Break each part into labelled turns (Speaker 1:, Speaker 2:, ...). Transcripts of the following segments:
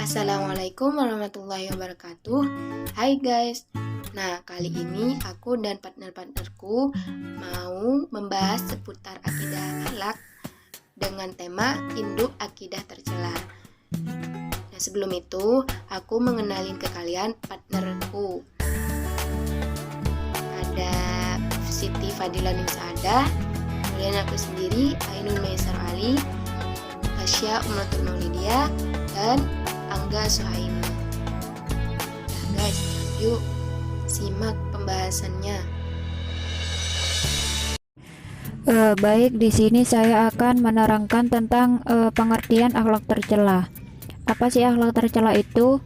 Speaker 1: Assalamualaikum warahmatullahi wabarakatuh. Hai guys. Nah, kali ini aku dan partner-partnerku mau membahas seputar akidah akhlak dengan tema induk akidah tercela. Nah, sebelum itu aku mengenalin ke kalian partnerku. Ada Siti Fadila Nimsaadah, kemudian aku sendiri Ainun Maisar Ali, Hasya Umratul Maulidia, dan Angga Suhaimi. Nah guys, yuk simak pembahasannya.
Speaker 2: Baik, di sini saya akan menerangkan tentang pengertian akhlak tercela. Apa sih akhlak tercela itu?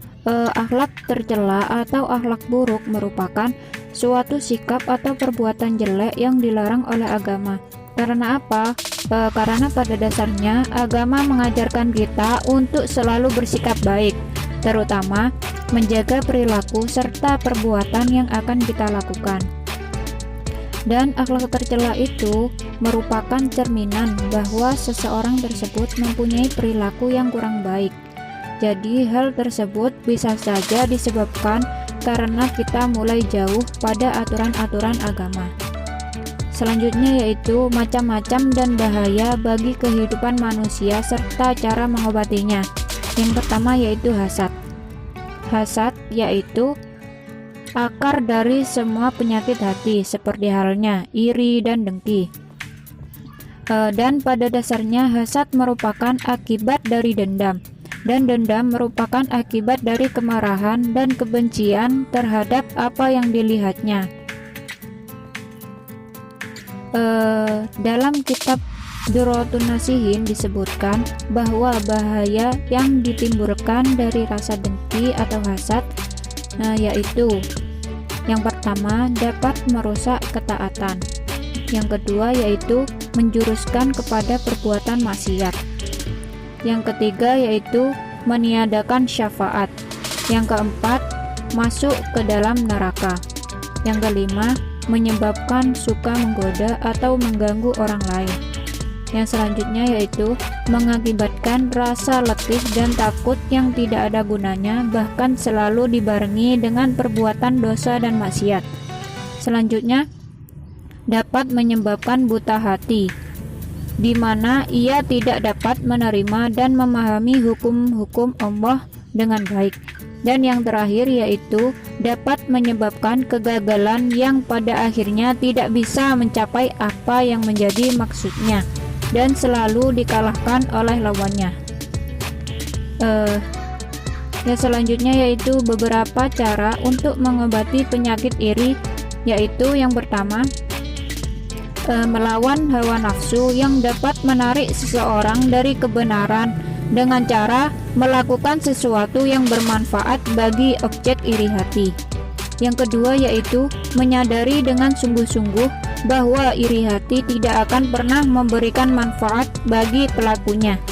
Speaker 2: Akhlak tercela atau akhlak buruk merupakan suatu sikap atau perbuatan jelek yang dilarang oleh agama. Karena apa? Karena pada dasarnya agama mengajarkan kita untuk selalu bersikap baik, terutama menjaga perilaku serta perbuatan yang akan kita lakukan. Dan akhlak tercela itu merupakan cerminan bahwa seseorang tersebut mempunyai perilaku yang kurang baik. Jadi hal tersebut bisa saja disebabkan karena kita mulai jauh pada aturan-aturan agama. Selanjutnya yaitu macam-macam dan bahaya bagi kehidupan manusia serta cara mengobatinya. Yang pertama yaitu hasad. Hasad yaitu akar dari semua penyakit hati, seperti halnya iri dan dengki. Dan pada dasarnya hasad merupakan akibat dari dendam. Dan dendam merupakan akibat dari kemarahan dan kebencian terhadap apa yang dilihatnya. Dalam kitab Durratun Nasihin disebutkan bahwa bahaya yang ditimbulkan dari rasa dengki atau hasad yaitu yang pertama dapat merusak ketaatan, yang kedua yaitu menjuruskan kepada perbuatan maksiat, yang ketiga yaitu meniadakan syafaat, yang keempat masuk ke dalam neraka, yang kelima menyebabkan suka menggoda atau mengganggu orang lain. Yang selanjutnya yaitu mengakibatkan rasa letih dan takut yang tidak ada gunanya, bahkan selalu dibarengi dengan perbuatan dosa dan maksiat. Selanjutnya dapat menyebabkan buta hati, di mana ia tidak dapat menerima dan memahami hukum-hukum Allah dengan baik. Dan yang terakhir yaitu dapat menyebabkan kegagalan yang pada akhirnya tidak bisa mencapai apa yang menjadi maksudnya dan selalu dikalahkan oleh lawannya. Selanjutnya yaitu beberapa cara untuk mengobati penyakit iri, yaitu yang pertama melawan hawa nafsu yang dapat menarik seseorang dari kebenaran dengan cara melakukan sesuatu yang bermanfaat bagi objek iri hati. Yang kedua yaitu menyadari dengan sungguh-sungguh bahwa iri hati tidak akan pernah memberikan manfaat bagi pelakunya.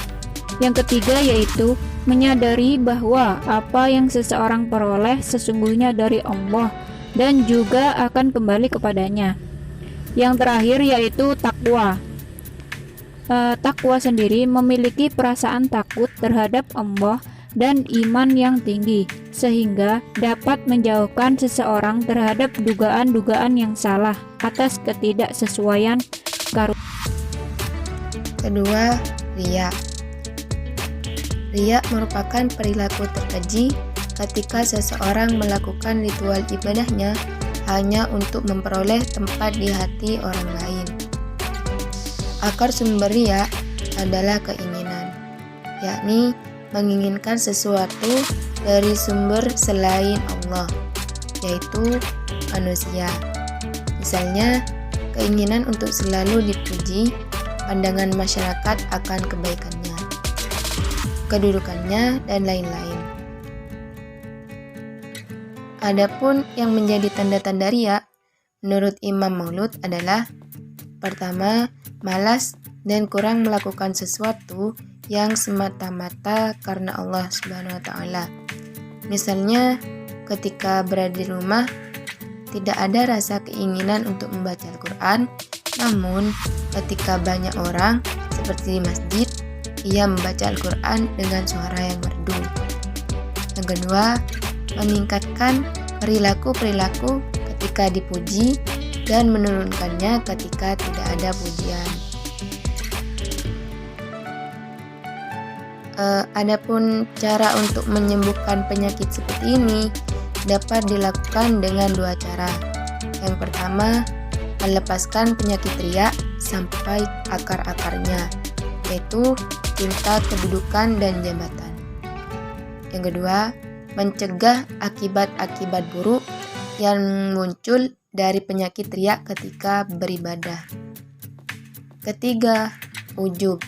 Speaker 2: Yang ketiga yaitu menyadari bahwa apa yang seseorang peroleh sesungguhnya dari Allah dan juga akan kembali kepadanya. Yang terakhir yaitu takwa. Takwa sendiri memiliki perasaan takut terhadap Allah dan iman yang tinggi, sehingga dapat menjauhkan seseorang terhadap dugaan-dugaan yang salah atas ketidaksesuaian karunia.
Speaker 1: Kedua, riya. Riya merupakan perilaku terkeji ketika seseorang melakukan ritual ibadahnya hanya untuk memperoleh tempat di hati orang lain. Akar sumber riya adalah keinginan, yakni menginginkan sesuatu dari sumber selain Allah, yaitu manusia. Misalnya, keinginan untuk selalu dipuji, pandangan masyarakat akan kebaikannya, kedudukannya, dan lain-lain. Adapun yang menjadi tanda-tanda riya menurut Imam Maulud adalah pertama, malas dan kurang melakukan sesuatu yang semata-mata karena Allah Subhanahu wa taala. Misalnya, ketika berada di rumah tidak ada rasa keinginan untuk membaca Al-Qur'an, namun ketika banyak orang seperti di masjid, ia membaca Al-Qur'an dengan suara yang merdu. Yang kedua, meningkatkan perilaku-perilaku ketika dipuji dan menurunkannya ketika tidak ada pujian. Adapun cara untuk menyembuhkan penyakit seperti ini dapat dilakukan dengan dua cara. Yang pertama, melepaskan penyakit riya sampai akar-akarnya, yaitu cinta kedudukan dan jabatan. Yang kedua, mencegah akibat-akibat buruk yang muncul dari penyakit riya ketika beribadah. Ketiga, ujub.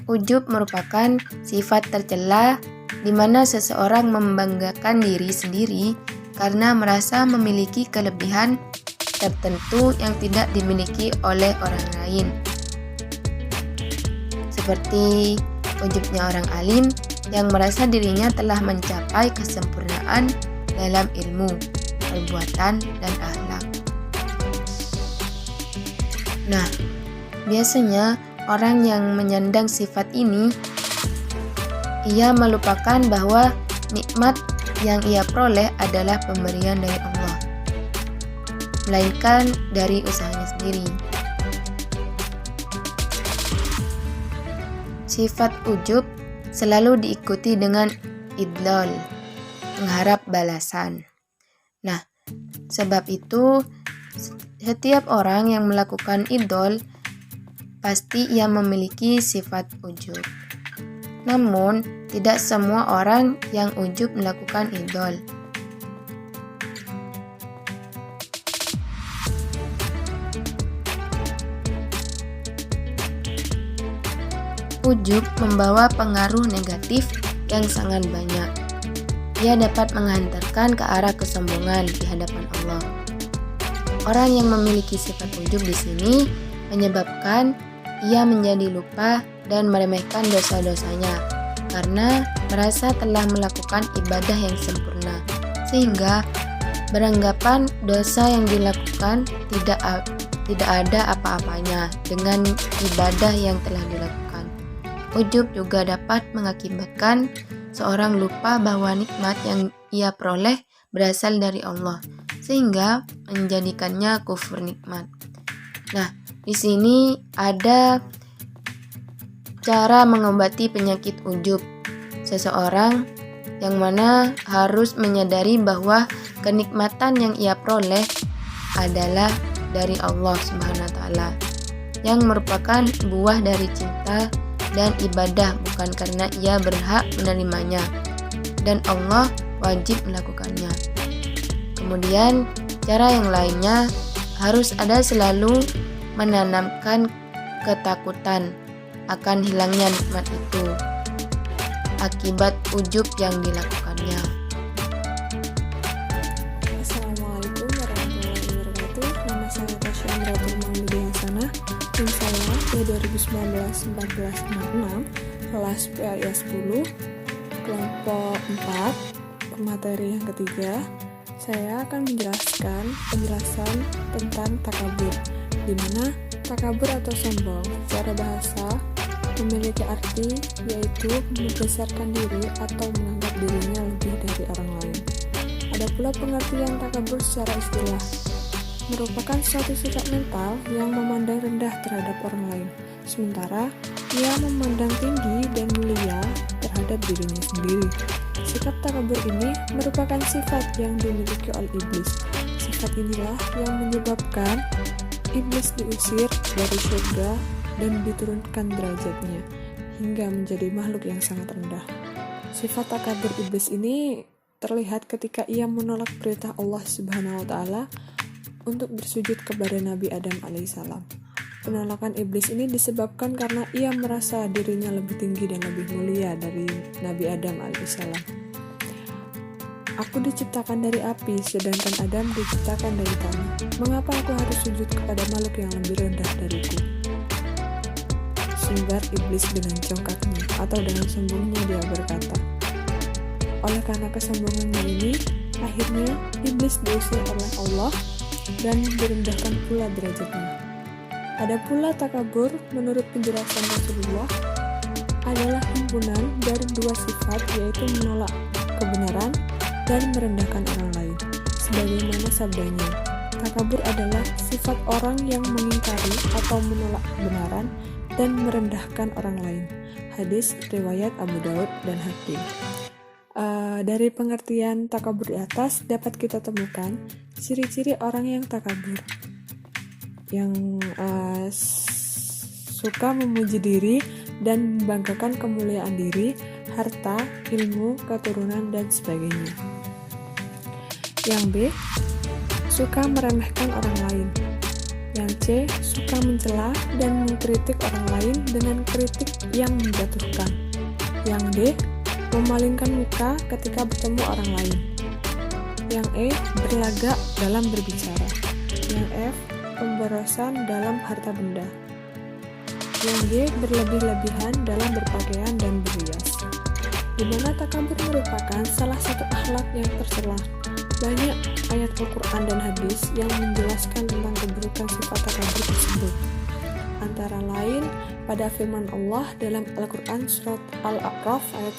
Speaker 1: Ujub merupakan sifat tercela di mana seseorang membanggakan diri sendiri karena merasa memiliki kelebihan tertentu yang tidak dimiliki oleh orang lain. Seperti ujubnya orang alim yang merasa dirinya telah mencapai kesempurnaan dalam ilmu, perbuatan, dan akhlak. Nah, biasanya orang yang menyandang sifat ini, ia melupakan bahwa nikmat yang ia peroleh adalah pemberian dari Allah, melainkan dari usahanya sendiri. Sifat ujub selalu diikuti dengan idlal, mengharap balasan. Nah, sebab itu setiap orang yang melakukan idlal pasti ia memiliki sifat ujub. Namun, tidak semua orang yang ujub melakukan idlal. Ujub membawa pengaruh negatif yang sangat banyak. Ia dapat menghantarkan ke arah kesombongan di hadapan Allah. Orang yang memiliki sifat ujub di sini menyebabkan ia menjadi lupa dan meremehkan dosa-dosanya karena merasa telah melakukan ibadah yang sempurna, sehingga beranggapan dosa yang dilakukan tidak ada apa-apanya dengan ibadah yang telah dilakukan. Ujub juga dapat mengakibatkan seorang lupa bahwa nikmat yang ia peroleh berasal dari Allah, sehingga menjadikannya kufur nikmat. Nah, di sini ada cara mengobati penyakit ujub seseorang yang mana harus menyadari bahwa kenikmatan yang ia peroleh adalah dari Allah Subhanahu wa taala, yang merupakan buah dari cinta dan ibadah, bukan karena ia berhak menerimanya dan Allah wajib melakukannya. Kemudian cara yang lainnya harus ada selalu menanamkan ketakutan akan hilangnya nikmat itu akibat ujub yang dilakukannya.
Speaker 3: Assalamualaikum warahmatullahi wabarakatuh. Nama saya Tasya Amratul Maulidi Hasanah dan saya P2019-1466 kelas PAIA 10 kelompok 4 pemateri yang ketiga. Saya akan menjelaskan penjelasan tentang takabur, di mana takabur atau sombong secara bahasa memiliki arti yaitu membesarkan diri atau menganggap dirinya lebih dari orang lain. Ada pula pengertian takabur secara istilah, merupakan suatu sikap mental yang memandang rendah terhadap orang lain, sementara ia memandang tinggi dan mulia terhadap dirinya sendiri. Sikap takabur ini merupakan sifat yang dimiliki oleh iblis. Sifat inilah yang menyebabkan iblis diusir dari surga dan diturunkan derajatnya hingga menjadi makhluk yang sangat rendah. Sifat takabur iblis ini terlihat ketika ia menolak perintah Allah Subhanahu wa taala untuk bersujud kepada Nabi Adam alaihissalam. Penolakan iblis ini disebabkan karena ia merasa dirinya lebih tinggi dan lebih mulia dari Nabi Adam alaihissalam. Aku diciptakan dari api, sedangkan Adam diciptakan dari tanah. Mengapa aku harus sujud kepada makhluk yang lebih rendah dariku? Sumber iblis dengan congkaknya atau dengan sombongnya dia berkata. Oleh karena kesombongannya ini, akhirnya iblis diusir oleh Allah dan direndahkan pula derajatnya. Ada pula takabur menurut penjelasan Rasulullah, adalah himpunan dari dua sifat, yaitu menolak kebenaran dan merendahkan orang lain. Sebagaimana sabdanya, takabur adalah sifat orang yang mengingkari atau menolak kebenaran dan merendahkan orang lain. Hadis riwayat Abu Daud dan Hakim. Dari pengertian takabur di atas dapat kita temukan ciri-ciri orang yang takabur, yang suka memuji diri dan membanggakan kemuliaan diri, harta, ilmu, keturunan, dan sebagainya. Yang B, suka meremehkan orang lain. Yang C, suka mencela dan mengkritik orang lain dengan kritik yang menjatuhkan. Yang D, memalingkan muka ketika bertemu orang lain. Yang E, berlagak dalam berbicara. Yang F, pemborosan dalam harta benda. Yang G, berlebih-lebihan dalam berpakaian dan berhias. Di mana takabur merupakan salah satu akhlak yang tercela. Banyak ayat Al-Quran dan hadis yang menjelaskan tentang keburukan sifat takabur tersebut. Antara lain pada firman Allah dalam Al-Quran surat Al-A'raf ayat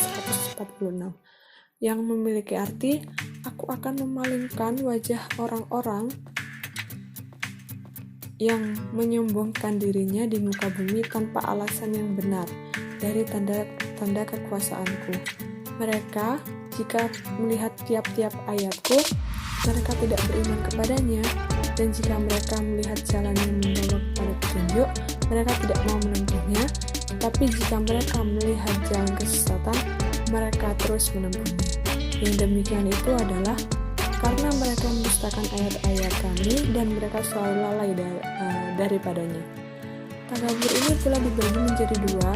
Speaker 3: 146 yang memiliki arti, aku akan memalingkan wajah orang-orang yang menyombongkan dirinya di muka bumi tanpa alasan yang benar dari tanda kekuasaanku. Mereka, jika melihat tiap-tiap ayatku, mereka tidak beriman kepadanya, dan jika mereka melihat jalan yang membawa kepada petunjuk, mereka tidak mau menempuhnya, tapi jika mereka melihat jalan kesesatan, mereka terus menempuhnya. Yang demikian itu adalah karena mereka mendustakan ayat-ayat kami dan mereka selalu lalai daripadanya. Takabur ini pula dibagi menjadi dua.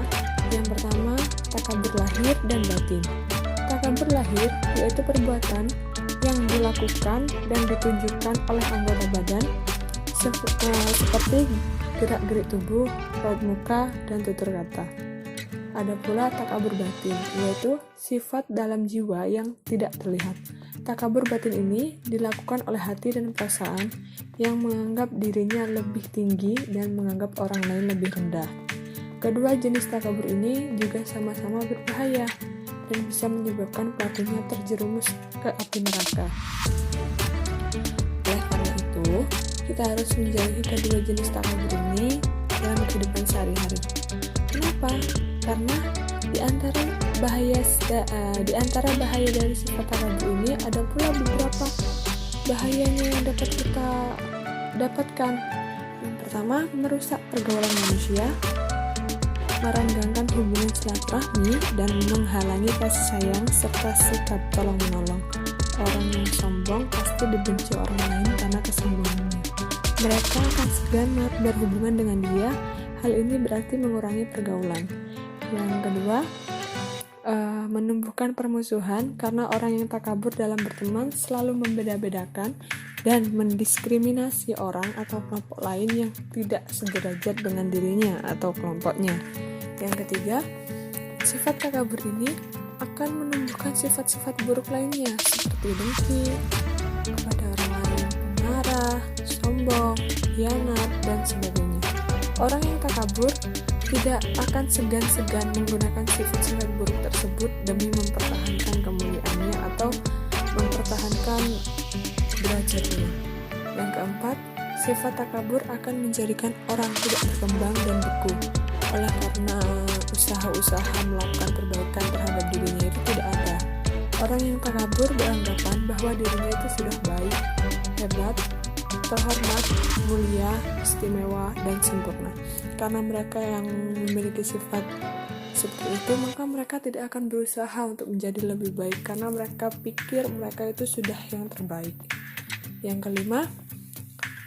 Speaker 3: Yang pertama, takabur lahir dan batin. Takabur lahir yaitu perbuatan yang dilakukan dan ditunjukkan oleh anggota badan seperti gerak-gerik tubuh, raut muka, dan tutur kata. Ada pula takabur batin, yaitu sifat dalam jiwa yang tidak terlihat. Takabur batin ini dilakukan oleh hati dan perasaan yang menganggap dirinya lebih tinggi dan menganggap orang lain lebih rendah. Kedua jenis takabur ini juga sama-sama berbahaya dan bisa menyebabkan pelakunya terjerumus ke api neraka. Oleh karena itu, kita harus menjauhi kedua jenis takabur ini dalam kehidupan sehari-hari. Kenapa? Karena di antara bahaya dari sifat takabur ini ada pula beberapa bahayanya yang dapat kita dapatkan. Yang pertama, merusak pergaulan manusia, merenggangkan hubungan silaturahmi, dan menghalangi kasih sayang serta sikap tolong-menolong. Orang yang sombong pasti dibenci orang lain karena kesombongannya. Mereka akan segan berhubungan dengan dia. Hal ini berarti mengurangi pergaulan. Yang kedua, menumbuhkan permusuhan karena orang yang takabur dalam berteman selalu membeda-bedakan dan mendiskriminasi orang atau kelompok lain yang tidak sederajat dengan dirinya atau kelompoknya. Yang ketiga, sifat takabur ini akan menumbuhkan sifat-sifat buruk lainnya seperti dengki kepada orang lain, marah, sombong, khianat, dan sebagainya. Orang yang takabur tidak akan segan-segan menggunakan sifat-sifat buruk tersebut demi mempertahankan kemuliaannya atau mempertahankan derajatnya. Yang keempat, sifat takabur akan menjadikan orang tidak berkembang dan beku. Oleh karena usaha-usaha melakukan perbaikan terhadap dirinya itu tidak ada. Orang yang takabur beranggapan bahwa dirinya itu sudah baik, hebat, terhormat, mulia, istimewa, dan sempurna. Karena mereka yang memiliki sifat seperti itu, maka mereka tidak akan berusaha untuk menjadi lebih baik karena mereka pikir mereka itu sudah yang terbaik. Yang kelima,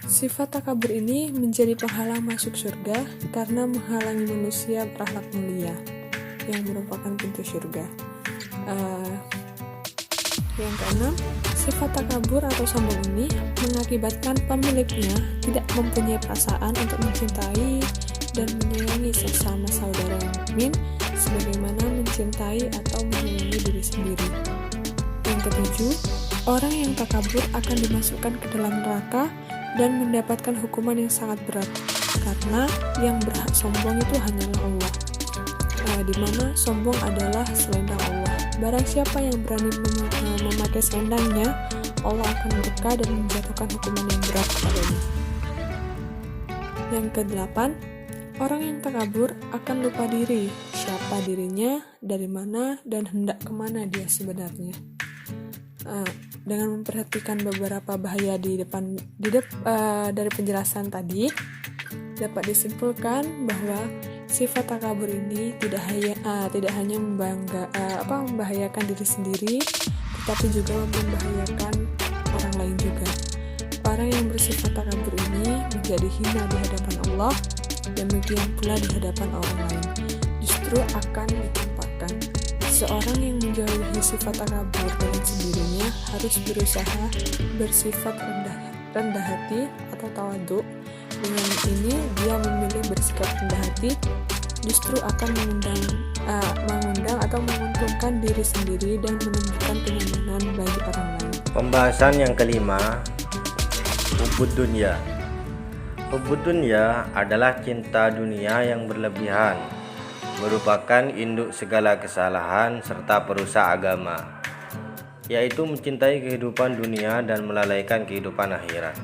Speaker 3: sifat takabur ini menjadi penghalang masuk surga karena menghalangi manusia berakhlak mulia yang merupakan pintu surga. Yang keenam, sifat takabur atau sombong ini mengakibatkan pemiliknya tidak mempunyai perasaan untuk mencintai dan menyayangi sesama saudara yang mukmin sebagaimana mencintai atau menyayangi diri sendiri. Yang ketujuh, orang yang takabur akan dimasukkan ke dalam neraka dan mendapatkan hukuman yang sangat berat karena yang berhak sombong itu hanyalah Allah. di mana sombong adalah selendang Allah. Barang siapa yang berani memakai selendangnya, Allah akan murka dan menjatuhkan hukuman yang berat kepadanya. Yang kedelapan, orang yang takabur akan lupa diri, siapa dirinya, dari mana, dan hendak kemana dia sebenarnya. Dengan memperhatikan beberapa bahaya dari penjelasan tadi, dapat disimpulkan bahwa sifat takabur ini tidak hanya membahayakan diri sendiri, tetapi juga membahayakan orang lain juga. Orang yang bersifat takabur ini menjadi hina di hadapan Allah, demikian pula di hadapan orang lain. Justru akan ditampakkan. Seorang yang menjauhi sifat takabur dengan sendirinya harus berusaha bersifat rendah hati atau tawadhu. Dengan ini dia memilih bersikap rendah hati, justru akan mengundang atau menguntungkan diri sendiri dan menunjukkan kenyamanan bagi orang lain.
Speaker 4: Pembahasan yang kelima, Hubbud dunya. Hubbud dunya adalah cinta dunia yang berlebihan, merupakan induk segala kesalahan serta perusak agama, yaitu mencintai kehidupan dunia dan melalaikan kehidupan akhirat.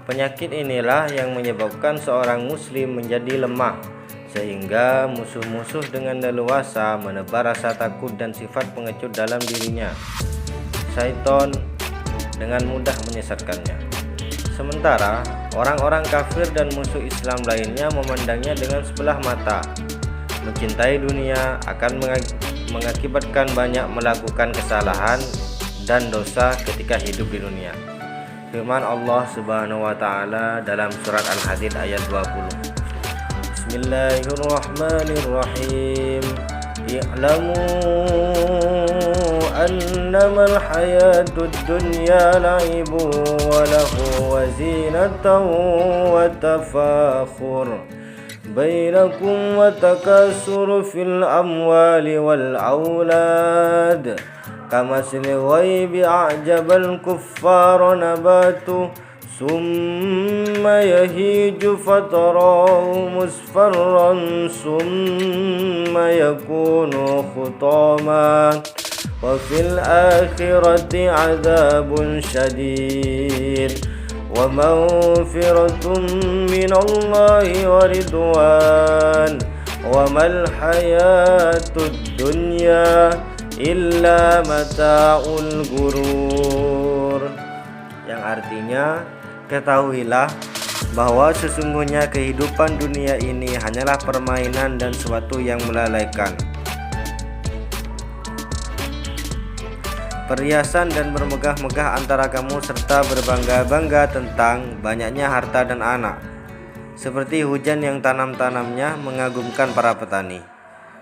Speaker 4: Penyakit inilah yang menyebabkan seorang muslim menjadi lemah, sehingga musuh-musuh dengan leluasa menebar rasa takut dan sifat pengecut dalam dirinya. Syaitan dengan mudah menyesatkannya. Sementara orang-orang kafir dan musuh Islam lainnya memandangnya dengan sebelah mata. Mencintai dunia akan mengakibatkan banyak melakukan kesalahan dan dosa ketika hidup di dunia. Firman Allah Subhanahu wa taala dalam surat Al-Hadid ayat 20. Bismillahirrahmanirrahim. I'lamu annamal hayatud dunya la'ibun wa lahu wa zinatun wa tafakhur bainakum wa takasur fil amwali wal aulad kamasli ghaibi a'jabal kuffara nabatu summa yahiju fatarahu musfarran summa yakunu khutaman wa fil akhirati adzabun syadid wa maghfiratun minallahi wa ridwan wa mal hayatud dunya illa mata'ul gurur, yang artinya ketahuilah bahwa sesungguhnya kehidupan dunia ini hanyalah permainan dan sesuatu yang melalaikan. Perhiasan dan bermegah-megah antara kamu serta berbangga-bangga tentang banyaknya harta dan anak, seperti hujan yang tanam-tanamnya mengagumkan para petani.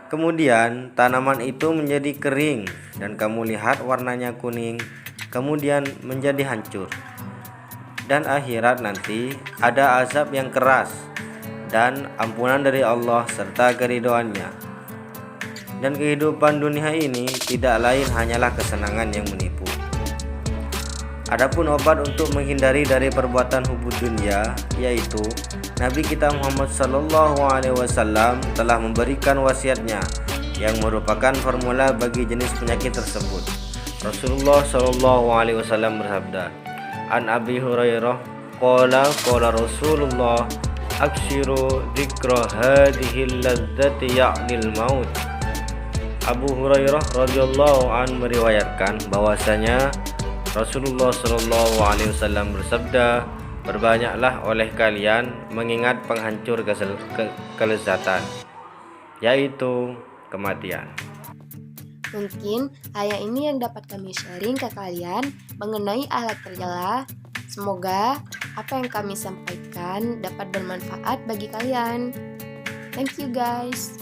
Speaker 4: Kemudian tanaman itu menjadi kering dan kamu lihat warnanya kuning, kemudian menjadi hancur. Dan akhirat nanti ada azab yang keras dan ampunan dari Allah serta keridhoannya. Dan kehidupan dunia ini tidak lain hanyalah kesenangan yang menipu. Adapun obat untuk menghindari dari perbuatan hubbud dunya, yaitu Nabi kita Muhammad SAW telah memberikan wasiatnya yang merupakan formula bagi jenis penyakit tersebut. Rasulullah SAW bersabda, An Abi Hurairah qala Rasulullah aksiru dzikra hadhil ladzati ya'nil maut. Abu Hurairah radhiyallahu an meriwayatkan bahwasanya Rasulullah SAW bersabda, berbanyaklah oleh kalian mengingat penghancur kelezatan, yaitu kematian.
Speaker 1: Mungkin ayat ini yang dapat kami sharing ke kalian mengenai akhlak tercela. Semoga apa yang kami sampaikan dapat bermanfaat bagi kalian. Thank you guys.